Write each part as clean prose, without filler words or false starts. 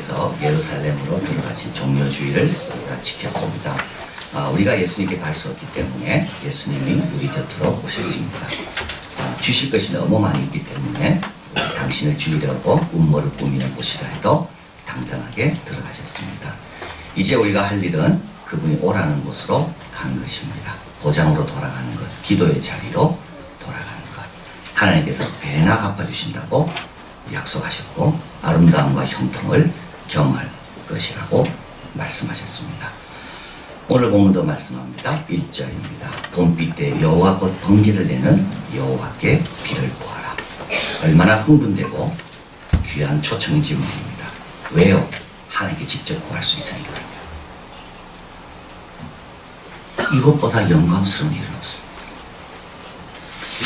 예수님께서 예루살렘으로 들어가신 종려주의를 우리가 지켰습니다. 우리가 예수님께 갈 수 없기 때문에 예수님이 우리 곁으로 오셨습니다. 주실 것이 너무 많이 있기 때문에 당신을 주이려고 음모를 꾸미는 곳이라 해도 당당하게 들어가셨습니다. 이제 우리가 할 일은 그분이 오라는 곳으로 가는 것입니다. 보장으로 돌아가는 것, 기도의 자리로 돌아가는 것. 하나님께서 배나 갚아주신다고 약속하셨고 아름다움과 형통을 경험할 것이라고 말씀하셨습니다. 오늘 본문도 말씀합니다. 1절입니다. 봄비 때 여호와 곧 번개를 내는 여호와께 비를 구하라. 얼마나 흥분되고 귀한 초청인지 모릅니다. 왜요? 하나님께 직접 구할 수 있으니까요. 이것보다 영광스러운 일은 없습니다.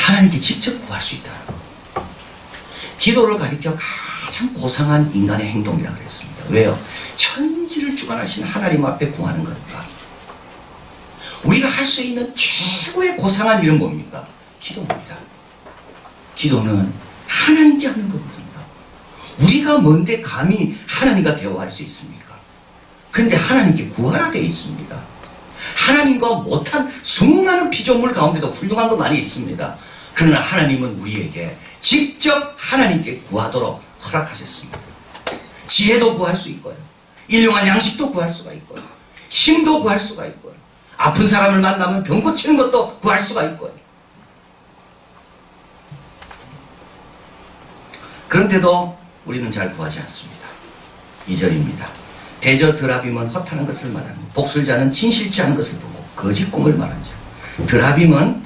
하나님께 직접 구할 수 있다는 것. 기도를 가리켜 가장 고상한 인간의 행동이라고 그랬습니다. 왜요? 천지를 주관하신 하나님 앞에 구하는 거니까. 우리가 할 수 있는 최고의 고상한 일은 뭡니까? 기도입니다. 기도는 하나님께 하는 거거든요. 우리가 뭔데 감히 하나님과 대화할 수 있습니까? 근데 하나님께 구하라 되어 있습니다. 하나님과 못한 수많은 피조물 가운데도 훌륭한 거 많이 있습니다. 그러나 하나님은 우리에게 직접 하나님께 구하도록 허락하셨습니다. 지혜도 구할 수 있고요. 일용할 양식도 구할 수가 있고요. 힘도 구할 수가 있고요. 아픈 사람을 만나면 병 고치는 것도 구할 수가 있고요. 그런데도 우리는 잘 구하지 않습니다. 2절입니다. 대저 드라빔은 허탄한 것을 말하며 복술자는 진실치 않은 것을 보고 거짓 꿈을 말한 자. 드라빔은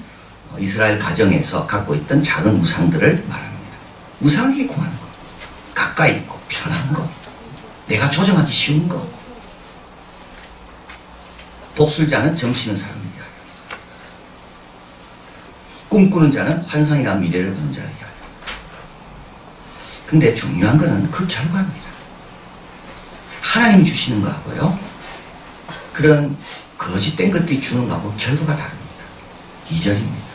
이스라엘 가정에서 갖고 있던 작은 우상들을 말합니다. 우상에게 구하는 것, 가까이 있고 편한 것, 내가 조정하기 쉬운 것. 복술자는 점치는 사람이야. 꿈꾸는 자는 환상이나 미래를 보는 자야. 근데 중요한 것은 그 결과입니다. 하나님 주시는 거하고요, 그런 거짓된 것들이 주는 거하고 결과가 다릅니다. 2절입니다.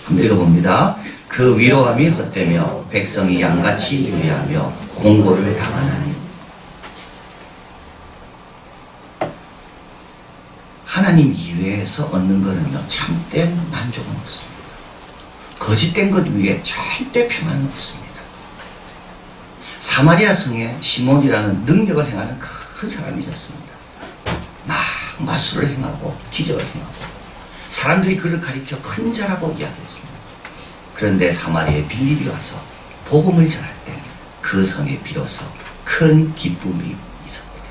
한번 읽어봅니다. 그 위로함이 헛되며 백성이 양같이 유리하며 공고를 당하나니. 하나님 이외에서 얻는 것은요, 참된 만족은 없습니다. 거짓된 것 위에 절대 평안은 없습니다. 사마리아 성에 시몬이라는 능력을 행하는 큰 사람이 있었습니다. 막 마술을 행하고 기적을 행하고 사람들이 그를 가리켜 큰 자라고 이야기했습니다. 그런데 사마리아에 빌립이 와서 복음을 전할 때 그 성에 비로소 큰 기쁨이 있었습니다.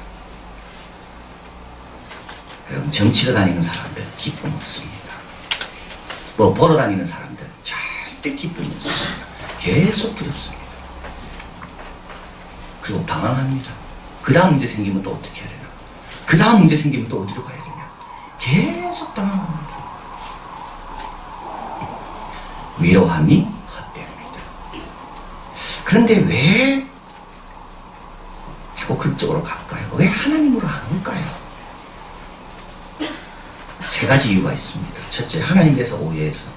여러분, 정치로 다니는 사람들 기쁨 없습니다. 뭐 보러 다니는 사람들 절대 기쁨이 없습니다. 계속 두렵습니다. 그리고 방황합니다. 그 다음 문제 생기면 또 어떻게 해야 되나? 그 다음 문제 생기면 또 어디로 가야 되냐? 계속 방황합니다. 위로함이 헛됩니다. 그런데 왜 자꾸 그쪽으로 갈까요? 왜 하나님으로 안 올까요? 세 가지 이유가 있습니다. 첫째, 하나님에 대해서 오해해서.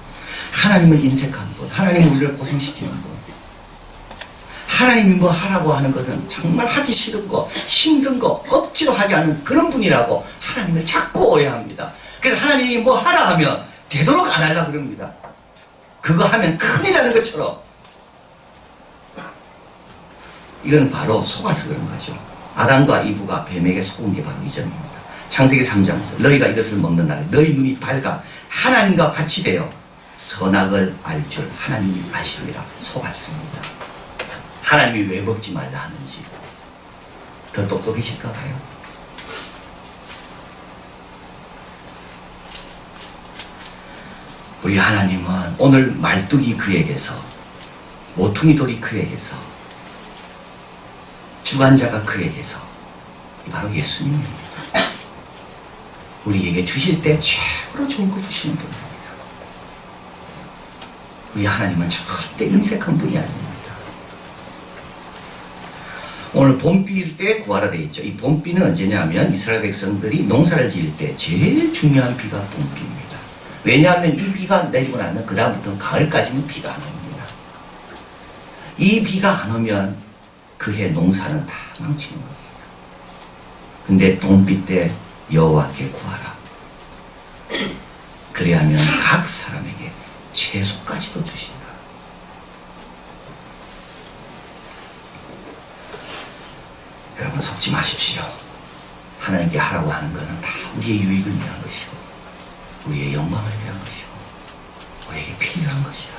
하나님은 인색한 분, 하나님은 우리를 고생시키는 분. 하나님이 뭐 하라고 하는 것은 정말 하기 싫은 거, 힘든 거, 억지로 하게 하는 그런 분이라고 하나님을 자꾸 오해합니다. 그래서 하나님이 뭐 하라 하면 되도록 안 하려고 그럽니다. 그거 하면 큰일 나는 것처럼. 이건 바로 속아서 그런 거죠. 아담과 이브가 뱀에게 속은 게 바로 이 점입니다. 창세기 3장, 너희가 이것을 먹는 날에 너희 눈이 밝아 하나님과 같이 되어 선악을 알 줄 하나님이 아시리라 속았습니다. 하나님이 왜 먹지 말라 하는지 더 똑똑해질까 봐요. 우리 하나님은 오늘 말뚝이 그에게서, 모퉁이 돌이 그에게서, 주관자가 그에게서, 바로 예수님입니다. 우리에게 주실 때 최고로 좋은 걸 주시는 분입니다. 우리 하나님은 절대 인색한 분이 아닙니다. 오늘 봄비일 때 구하라 되어 있죠. 이 봄비는 언제냐면 이스라엘 백성들이 농사를 지을 때 제일 중요한 비가 봄비입니다. 왜냐하면 이 비가 내리고 나면 그 다음부터는 가을까지는 비가 안 옵니다. 이 비가 안 오면 그해 농사는 다 망치는 겁니다. 근데 동빛 때 여호와께 구하라. 그래야면 각 사람에게 채소까지도 주신다. 여러분 속지 마십시오. 하나님께 하라고 하는 것은 다 우리의 유익을 위한 것이고 우리의 영광을 위한 것이고 우리에게 필요한 것이다.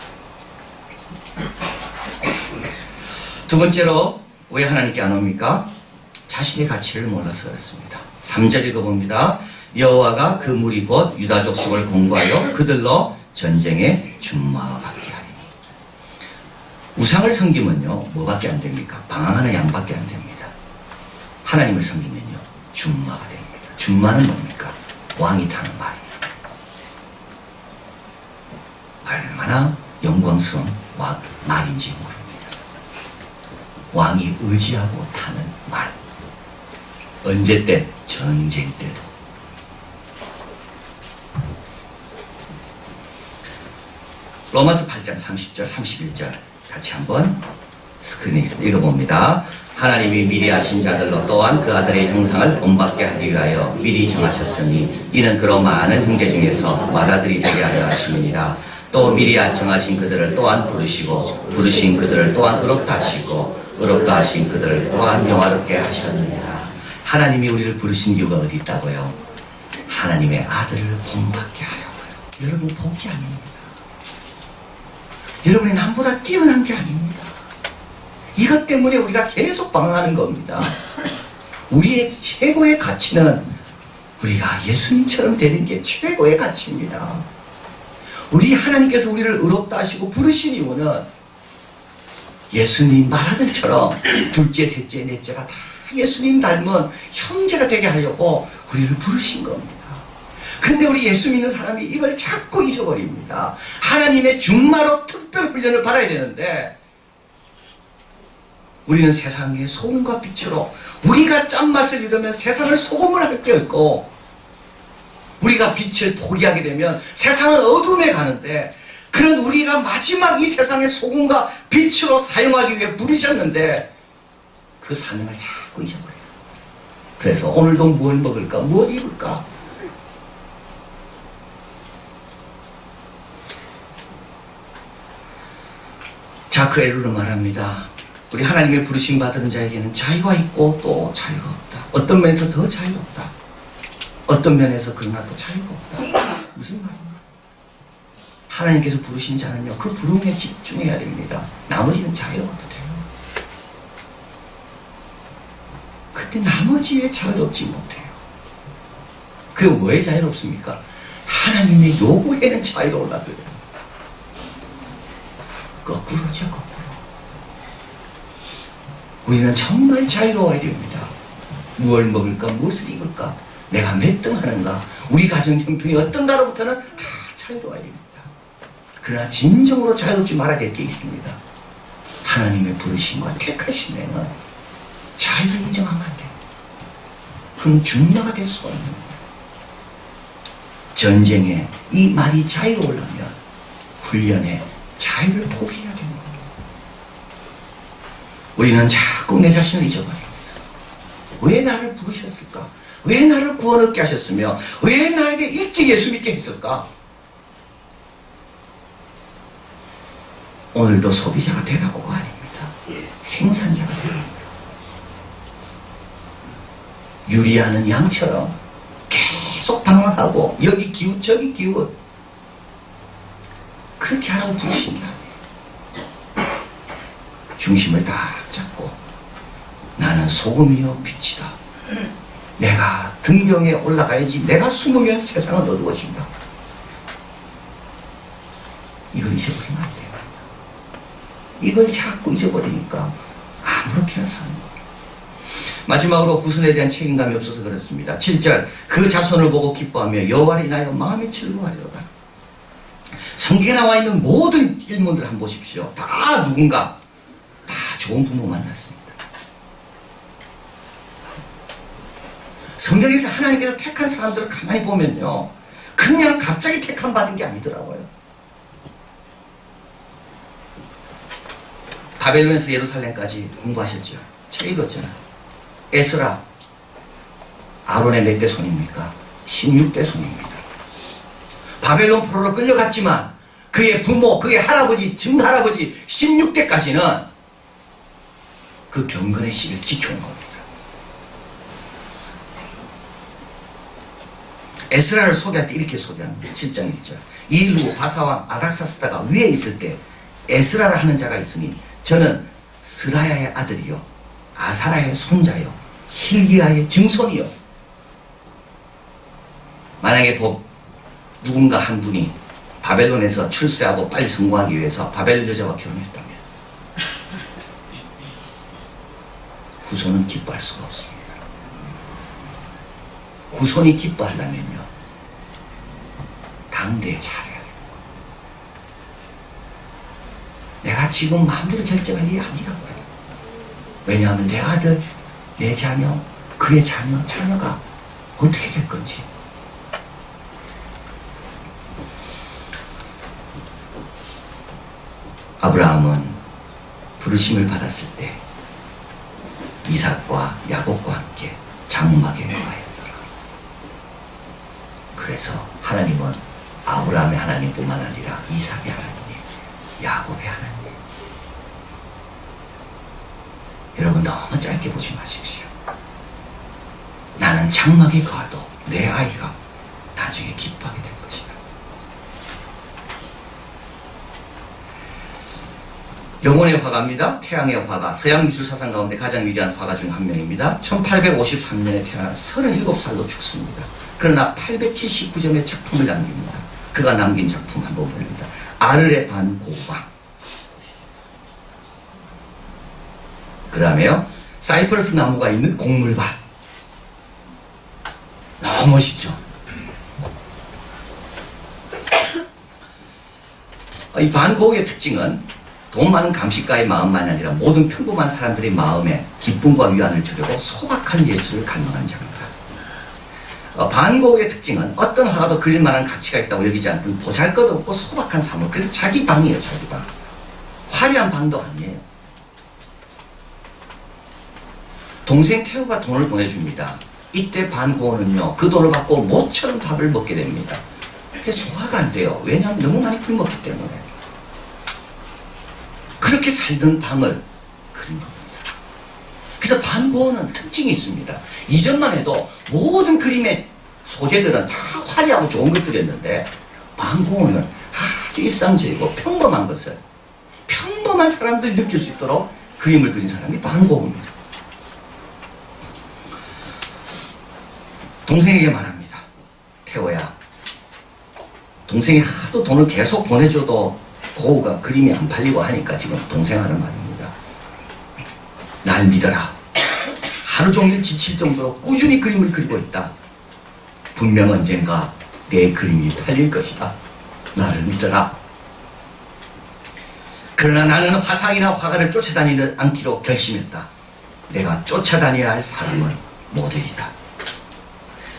두 번째로 왜 하나님께 안 옵니까? 자신의 가치를 몰라서 그렇습니다. 3절 읽어봅니다. 여호와가 그 무리 곧 유다 족속을 공고하여 그들로 전쟁에 준마받게 하리니. 우상을 섬기면요 뭐밖에 안 됩니까? 방황하는 양밖에 안 됩니다. 하나님을 섬기면요 준마가 됩니다. 준마는 뭡니까? 왕이 타는 말이에요. 얼마나 영광스러운 말인지 모릅니다. 왕이 의지하고 타는 말. 언제 때? 전쟁 때도. 로마서 8장 30절 31절 같이 한번 스크린에 읽어봅니다. 하나님이 미리 하신 자들로 또한 그 아들의 형상을 본받게 하기 위하여 미리 정하셨으니 이는 그로 많은 형제 중에서 맏아들이 되게 하려 하심이니라. 또 미리 정하신 그들을 또한 부르시고 부르신 그들을 또한 의롭다 하시고 의롭다 하신 그들을 또한 영화롭게 하셨느니라. 하나님이 우리를 부르신 이유가 어디 있다고요? 하나님의 아들을 본받게 하려고요. 여러분 복이 아닙니다. 여러분이 남보다 뛰어난 게 아닙니다. 이것 때문에 우리가 계속 방황하는 겁니다. 우리의 최고의 가치는 우리가 예수님처럼 되는 게 최고의 가치입니다. 우리 하나님께서 우리를 의롭다 하시고 부르신 이유는 예수님 말하는처럼 둘째, 셋째, 넷째가 다 예수님 닮은 형제가 되게 하려고 우리를 부르신 겁니다. 근데 우리 예수 믿는 사람이 이걸 자꾸 잊어버립니다. 하나님의 준마로 특별 훈련을 받아야 되는데 우리는 세상의 소금과 빛으로 우리가 짠맛을 잃으면 세상을 소금을 할 게 없고 우리가 빛을 포기하게 되면 세상은 어둠에 가는데 그런 우리가 마지막 이 세상의 소금과 빛으로 사용하기 위해 부르셨는데 그 사명을 자꾸 잊어버려요. 그래서 오늘도 뭘 먹을까? 뭘 입을까? 자크 엘루는 말합니다. 우리 하나님의 부르심 받은 자에게는 자유가 있고 또 자유가 없다. 어떤 면에서 더 자유롭다. 어떤 면에서 그러나 또 자유가 없다. 무슨 말인가? 하나님께서 부르신 자는요 그 부름에 집중해야 됩니다. 나머지는 자유로워도 돼요. 그때 나머지에 자유롭지 못해요. 그리고 왜 자유롭습니까? 하나님의 요구에는 자유로우라 그래요. 거꾸로죠, 거꾸로. 우리는 정말 자유로워야 됩니다. 무엇을 먹을까, 무엇을 입을까, 내가 몇 등 하는가, 우리 가정 형편이 어떤가로부터는 다 자유로워야 됩니다. 그러나 진정으로 자유롭지 말아야 될 게 있습니다. 하나님의 부르심과 택하심에는 자유를 인정하면 안 돼요. 그럼 준마가 될 수가 없는 거예요. 전쟁에 이 말이 자유로우려면 훈련에 자유를 포기해야 되는 겁니다. 우리는 자꾸 내 자신을 잊어버립니다. 왜 나를 부르셨을까? 왜 나를 구원 얻게 하셨으며 왜 나에게 일찍 예수 믿게 했을까? 오늘도 소비자가 되라고가 아닙니다. 생산자가 되는 거예요. 유리하는 양처럼 계속 방황하고 여기 기웃 저기 기웃 그렇게 하라고 부르신 게 아니에요. 중심을 딱 잡고 나는 소금이요 빛이다. 내가 등경에 올라가야지. 내가 숨으면 세상은 어두워진다. 이걸 잊어버리면 안 돼요. 이걸 자꾸 잊어버리니까 아무렇게나 사는 거예요. 마지막으로 후손에 대한 책임감이 없어서 그렇습니다. 7절 그 자손을 보고 기뻐하며 여호와를 인하여 마음이 즐거워하리로다. 성경에 나와 있는 모든 일문들 한번 보십시오. 다 누군가 다 좋은 부모 만났습니다. 성경에서 하나님께서 택한 사람들을 가만히 보면요 그냥 갑자기 택함 받은 게 아니더라고요. 바벨론에서 예루살렘까지 공부하셨죠? 책 읽었잖아요. 에스라, 아론의 몇 대 손입니까? 16대 손입니다. 바벨론 포로로 끌려갔지만 그의 부모, 그의 할아버지, 증할아버지 16대까지는 그 경건의 씨를 지켜온 겁니다. 에스라를 소개할 때 이렇게 소개합니다. 7장 1절. 일루 바사왕 아닥사스다가 위에 있을 때 에스라라 하는 자가 있으니 저는 스라야의 아들이요 아사라의 손자요 힐기야의 증손이요. 만약에 누군가 한 분이 바벨론에서 출세하고 빨리 성공하기 위해서 바벨론 여자와 결혼했다면 후손은 기뻐할 수가 없습니다. 후손이 기뻐하려면요 당대에 잘해야 돼요. 내가 지금 마음대로 결정할 일이 아니라고요. 왜냐하면 내 아들, 내 자녀, 그의 자녀, 자녀가 어떻게 될 건지. 아브라함은 부르심을 받았을 때 이삭과 야곱과 함께 장막에 거하였더라. 그래서 하나님은 아브라함의 하나님뿐만 아니라 이삭의 하나님, 야곱의 하나님. 여러분 너무 짧게 보지 마십시오. 나는 장막에 거하도 내 아이가 나중에 기뻐하게 될 것이다. 영혼의 화가입니다. 태양의 화가. 서양 미술 사상 가운데 가장 위대한 화가 중 한 명입니다. 1853년에 태어나 37살로 죽습니다. 그러나 879점의 작품을 남깁니다. 그가 남긴 작품 한번 봅니다. 아르레 반 고방. 그 다음에요 사이프러스 나무가 있는 곡물밭. 너무 멋있죠. 이 반 고흐의 특징은 돈 많은 감식가의 마음만이 아니라 모든 평범한 사람들의 마음에 기쁨과 위안을 주려고 소박한 예술을 갈망한 자입니다. 반 고흐의 특징은 어떤 화가도 그릴 만한 가치가 있다고 여기지 않던 보잘것없고 소박한 사물. 그래서 자기 방이에요. 자기 방. 화려한 방도 아니에요. 동생 태우가 돈을 보내줍니다. 이때 반 고흐는요 그 돈을 갖고 모처럼 밥을 먹게 됩니다. 그게 소화가 안 돼요. 왜냐하면 너무 많이 풀먹기 때문에. 그렇게 살던 방을 그린 겁니다. 그래서 반 고흐는 특징이 있습니다. 이전만 해도 모든 그림의 소재들은 다 화려하고 좋은 것들이었는데 반 고흐는 아주 일상적이고 평범한 것을 평범한 사람들이 느낄 수 있도록 그림을 그린 사람이 반 고흐입니다. 동생에게 말합니다. 태호야, 동생이 하도 돈을 계속 보내줘도 고흐가 그림이 안 팔리고 하니까 지금 동생 하는 말입니다. 날 믿어라. 하루 종일 지칠 정도로 꾸준히 그림을 그리고 있다. 분명 언젠가 내 그림이 팔릴 것이다. 나를 믿어라. 그러나 나는 화상이나 화가를 쫓아다니지 않기로 결심했다. 내가 쫓아다녀야 할 사람은 모델이다.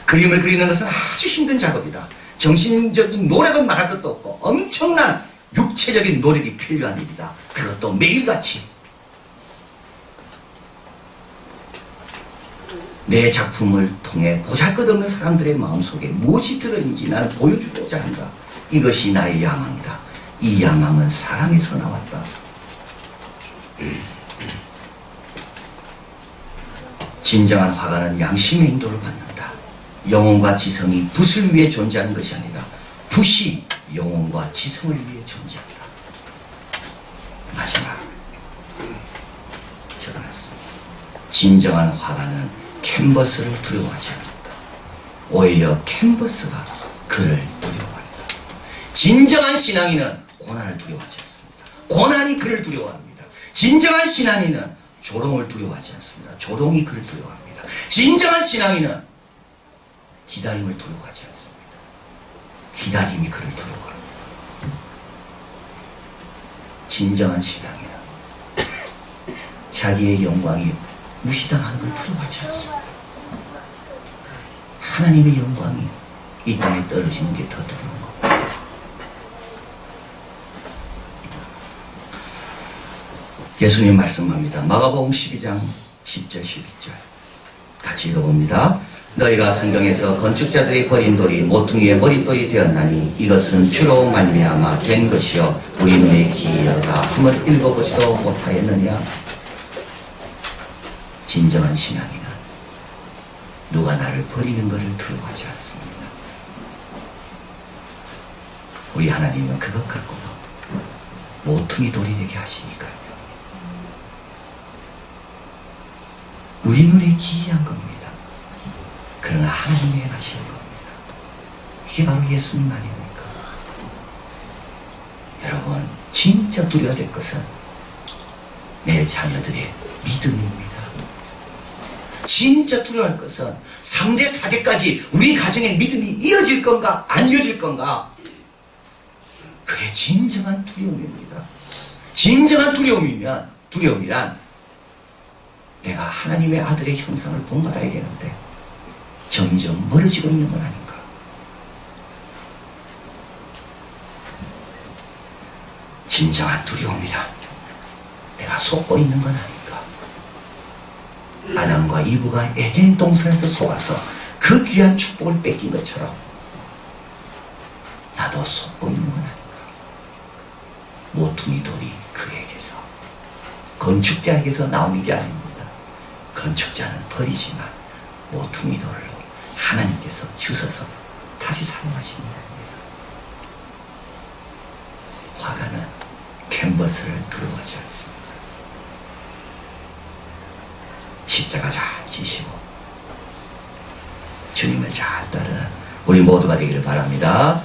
그림을 그리는 것은 아주 힘든 작업이다. 정신적인 노력은 말할 것도 없고 엄청난 육체적인 노력이 필요한 일이다. 그것도 매일같이. 내 작품을 통해 보잘것없는 사람들의 마음속에 무엇이 들어있는지 나는 보여주고자 한다. 이것이 나의 야망이다. 이 야망은 사랑에서 나왔다. 진정한 화가는 양심의 인도를 받는다. 영혼과 지성이 붓을 위해 존재하는 것이 아니라 붓이 영혼과 지성을 위해 존재한다. 마지막 적어놨습니다. 진정한 화가는 캔버스를 두려워하지 않는다. 오히려 캔버스가 그를 두려워한다. 진정한 신앙인은 고난을 두려워하지 않습니다. 고난이 그를 두려워합니다. 진정한 신앙인은 조롱을 두려워하지 않습니다. 조롱이 그를 두려워합니다. 진정한 신앙인은 기다림을 두려워하지 않습니다. 기다림이 그를 두려워합니다. 진정한 신앙인은 자기의 영광이 무시당하는 걸 두려워하지 않습니다. 하나님의 영광이 이 땅에 떨어지는 게 더 두려운 겁니다. 예수님 말씀합니다. 마가복음 12장 10절 11절 같이 읽어봅니다. 너희가 성경에서 건축자들이 버린 돌이 모퉁이의 머릿돌이 되었나니 이것은 주로 말미암아 된 것이요 우리 눈에 기여가 한번 읽어보지도 못하였느냐. 진정한 신앙이는 누가 나를 버리는 것을 두려워하지 않습니다. 우리 하나님은 그것 갖고도 모퉁이 돌이 되게 하시니까요. 우리 눈에 기이한 겁니다. 그러나 하나님이 행하시는 겁니다. 이게 바로 예수님 아닙니까? 여러분, 진짜 두려워야 될 것은 내 자녀들의 믿음입니다. 진짜 두려워할 것은 3대 4대까지 우리 가정의 믿음이 이어질 건가 안 이어질 건가. 그게 진정한 두려움입니다. 진정한 두려움이란 내가 하나님의 아들의 형상을 본받아야 되는데 점점 멀어지고 있는 건 아닌가. 진정한 두려움이란 내가 속고 있는 건 아닌가. 아담과 이브가 에덴 동산에서 속아서 그 귀한 축복을 뺏긴 것처럼 나도 속고 있는 건 아닌가. 모퉁이 돌이 그에게서, 건축자에게서 나오는 게 아닙니다. 건축자는 버리지만 모퉁이 돌로 하나님께서 주셔서 다시 사용하십니다. 화가는 캔버스를 두려워하지 않습니다. 십자가 잘 지시고 주님을 잘 따르는 우리 모두가 되기를 바랍니다.